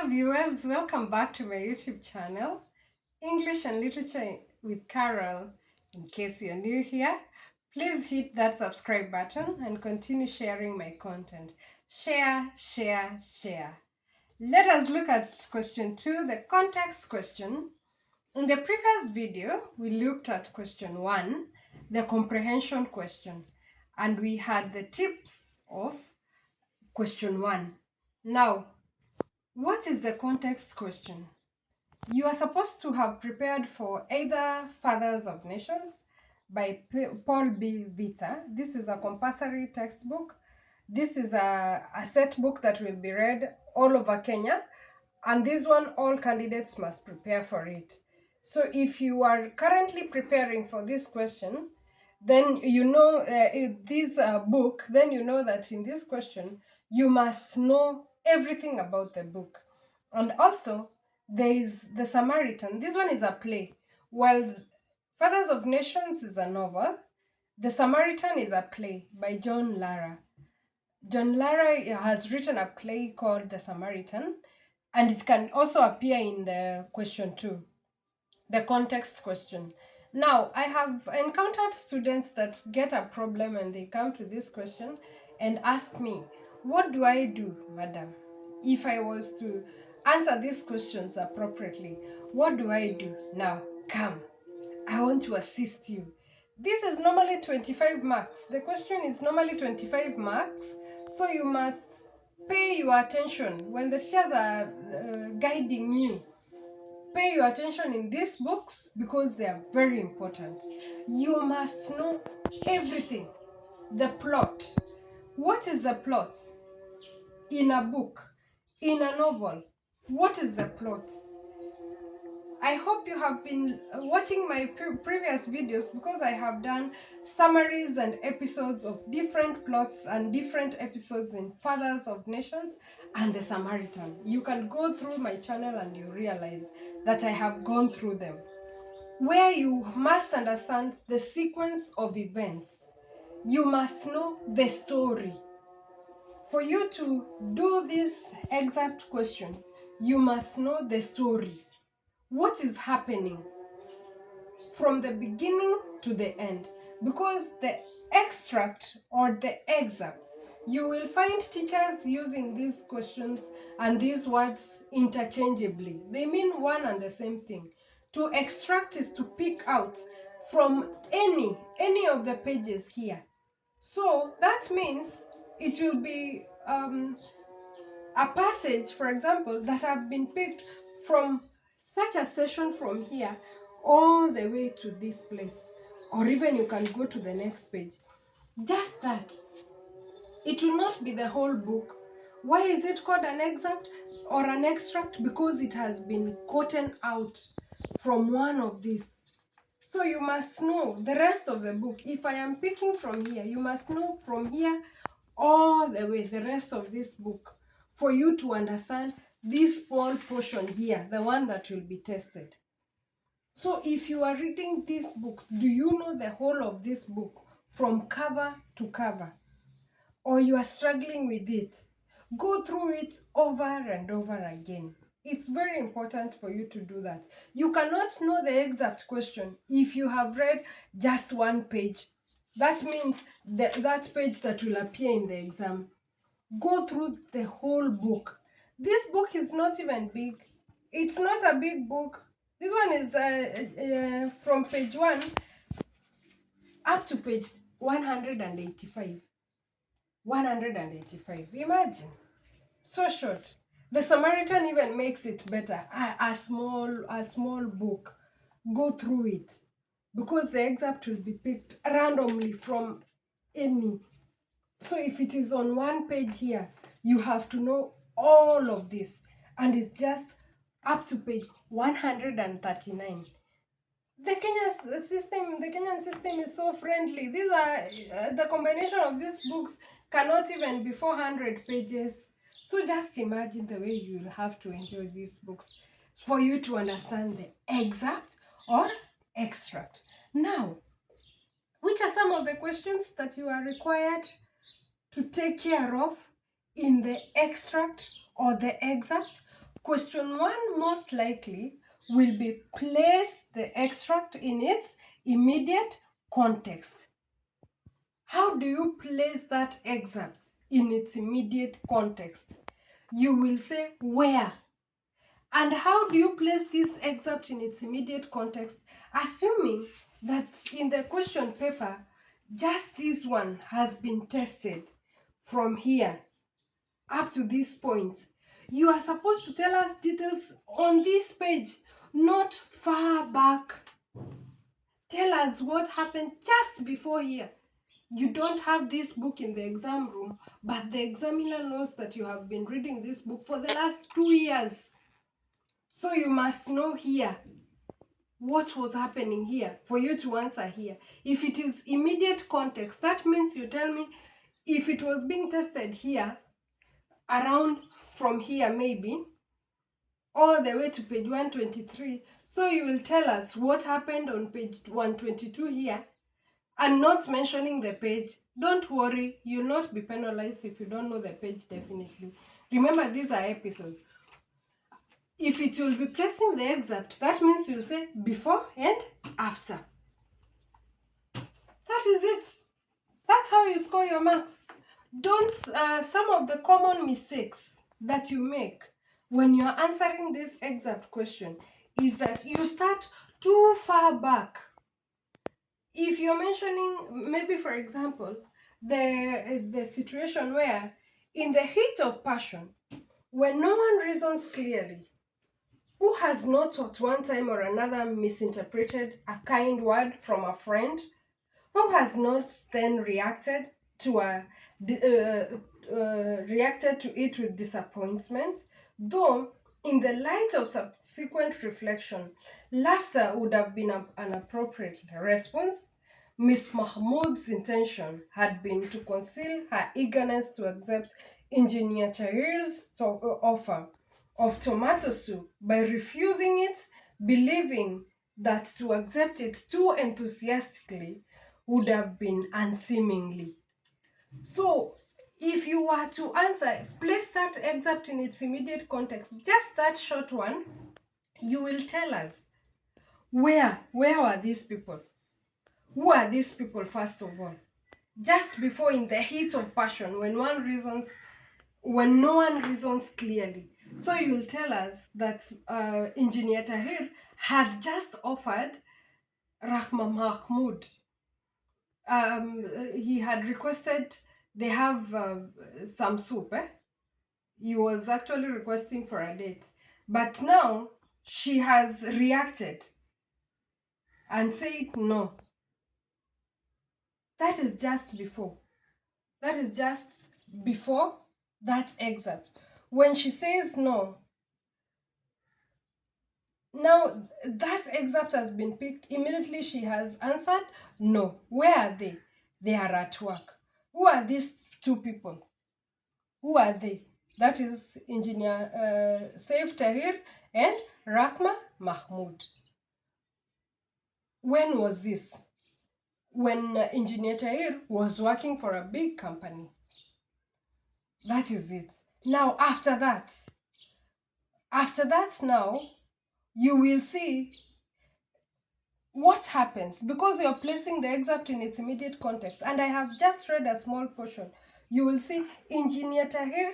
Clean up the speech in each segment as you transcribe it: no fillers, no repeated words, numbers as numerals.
Hello viewers, welcome back to my YouTube channel, English and Literature with Carol. In case you're new here, please hit that subscribe button and continue sharing my content. Share, share, share. Let us look at question 2, the context question. In the previous video, we looked at question 1, the comprehension question, and we had the tips of question 1. Now, what is the context question? You are supposed to have prepared for either Fathers of Nations by Paul B. Vitta. This is a compulsory textbook. This is a set book that will be read all over Kenya. And this one, all candidates must prepare for it. So if you are currently preparing for this question, then you know this book, then you know that in this question, you must know everything about the book. And also, there is The Samaritan. This one is a play. While Fathers of Nations is a novel, The Samaritan is a play by John Lara. John Lara has written a play called The Samaritan, and it can also appear in the question 2, the context question. Now, I have encountered students that get a problem and they come to this question and ask me, what do I do, madam? If I was to answer these questions appropriately, what do I do? Now, come. I want to assist you. This is normally 25 marks. The question is normally 25 marks, so you must pay your attention when the teachers are guiding you. Pay your attention in these books because they are very important. You must know everything. The plot. What is the plot? In a book, in a novel, what is the plot? I hope you have been watching my previous videos because I have done summaries and episodes of different plots and different episodes in Fathers of Nations and The Samaritan. You can go through my channel and you realize that I have gone through them, where you must understand the sequence of events. You must know the story. For you to do this exact question, you must know the story. What is happening from the beginning to the end? Because the extract or the excerpt, you will find teachers using these questions and these words interchangeably. They mean one and the same thing. To extract is to pick out from any of the pages here. So that means it will be a passage, for example, that have been picked from such a session from here all the way to this place, or even you can go to the next page. Just that. It will not be the whole book. Why is it called an excerpt or an extract? Because it has been gotten out from one of these. So you must know the rest of the book. If I am picking from here, you must know from here all the way the rest of this book for you to understand this small portion here, the one that will be tested. So if you are reading these books, do you know the whole of this book from cover to cover? Or you are struggling with it? Go through it over and over again. It's very important for you to do that. You cannot know the exact question if you have read just one page. That means that page that will appear in the exam. Go through the whole book. This book is not even big. It's not a big book. This one is from page 1 up to page 185. 185. Imagine. So short. The Samaritan even makes it better. A small book. Go through it. Because the excerpt will be picked randomly from any. So if it is on one page here, you have to know all of this. And it's just up to page 139. The Kenyan system is so friendly. These are the combination of these books cannot even be 400 pages. So just imagine the way you will have to enjoy these books for you to understand the excerpt or extract. Now, which are some of the questions that you are required to take care of in the extract or the excerpt? Question 1 most likely will be place the extract in its immediate context. How do you place that excerpt in its immediate context? You will say where. And how do you place this excerpt in its immediate context? Assuming that in the question paper, just this one has been tested from here up to this point. You are supposed to tell us details on this page, not far back. Tell us what happened just before here. You don't have this book in the exam room, but the examiner knows that you have been reading this book for the last 2 years. So you must know here what was happening here for you to answer here. If it is immediate context, that means you tell me if it was being tested here, around from here maybe, all the way to page 123. So you will tell us what happened on page 122 here and not mentioning the page. Don't worry, you'll not be penalized if you don't know the page definitely. Remember, these are episodes. If it will be placing the excerpt, that means you'll say before and after. That is it. That's how you score your marks. Don't, some of the common mistakes that you make when you're answering this excerpt question is that you start too far back. If you're mentioning, maybe for example, the situation where in the heat of passion, when no one reasons clearly, who has not at one time or another misinterpreted a kind word from a friend? Who has not then reacted to it with disappointment? Though, in the light of subsequent reflection, laughter would have been an appropriate response. Miss Mahmoud's intention had been to conceal her eagerness to accept Engineer Tahir's offer of tomato soup by refusing it, believing that to accept it too enthusiastically would have been unseemly. So, if you were to answer, place that excerpt in its immediate context, just that short one, you will tell us where were these people? Who are these people, first of all? Just before, in the heat of passion, when no one reasons clearly. So you'll tell us that Engineer Tahir had just offered Rahma Mahmoud. He had requested they have some soup. He was actually requesting for a date. But now she has reacted and said no. That is just before. That is just before that excerpt. When she says no, now that excerpt has been picked. Immediately she has answered no. Where are they? They are at work. Who are these two people? Who are they? That is Engineer Saif Tahir and Rahma Mahmoud. When was this? When Engineer Tahir was working for a big company. That is it. Now, after that now, you will see what happens, because you're placing the excerpt in its immediate context, and I have just read a small portion. You will see Engineer Tahir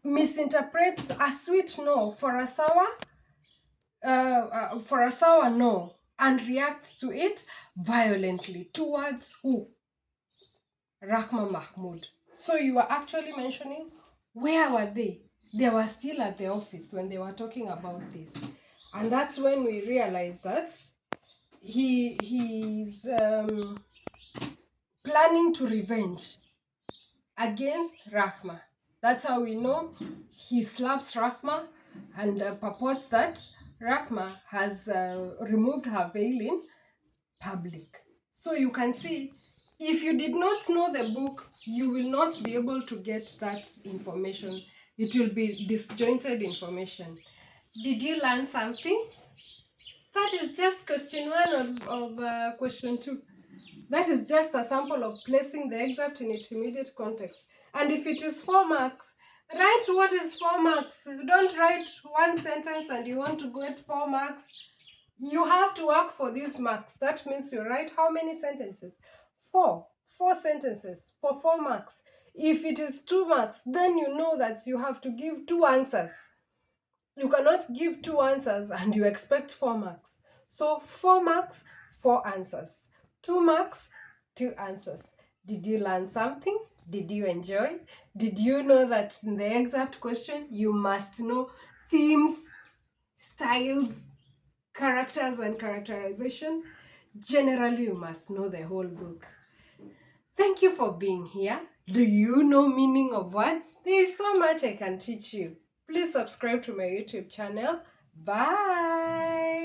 misinterprets a sweet no for a sour no, and reacts to it violently towards who? Rahma Mahmoud. So you are actually mentioning, where were they? They were still at the office when they were talking about this. And that's when we realized that he's planning to revenge against Rahma. That's how we know he slaps Rahma and purports that Rahma has removed her veil in public. So you can see, if you did not know the book, you will not be able to get that information. It will be disjointed information. Did you learn something? That is just question 1 of question 2. That is just a sample of placing the excerpt in its immediate context. And if it is 4 marks, Write what is 4 marks. Don't write one sentence and you want to get 4 marks. You have to work for these marks. That means you write how many sentences? 4. 4 sentences for 4 marks. If it is 2 marks, then you know that you have to give 2 answers. You cannot give 2 answers and you expect 4 marks. So 4 marks, 4 answers. 2 marks, 2 answers. Did you learn something? Did you enjoy? Did you know that in the exact question, you must know themes, styles, characters, and characterization? Generally, you must know the whole book. Thank you for being here. Do you know meaning of words? There is so much I can teach you. Please subscribe to my YouTube channel. Bye.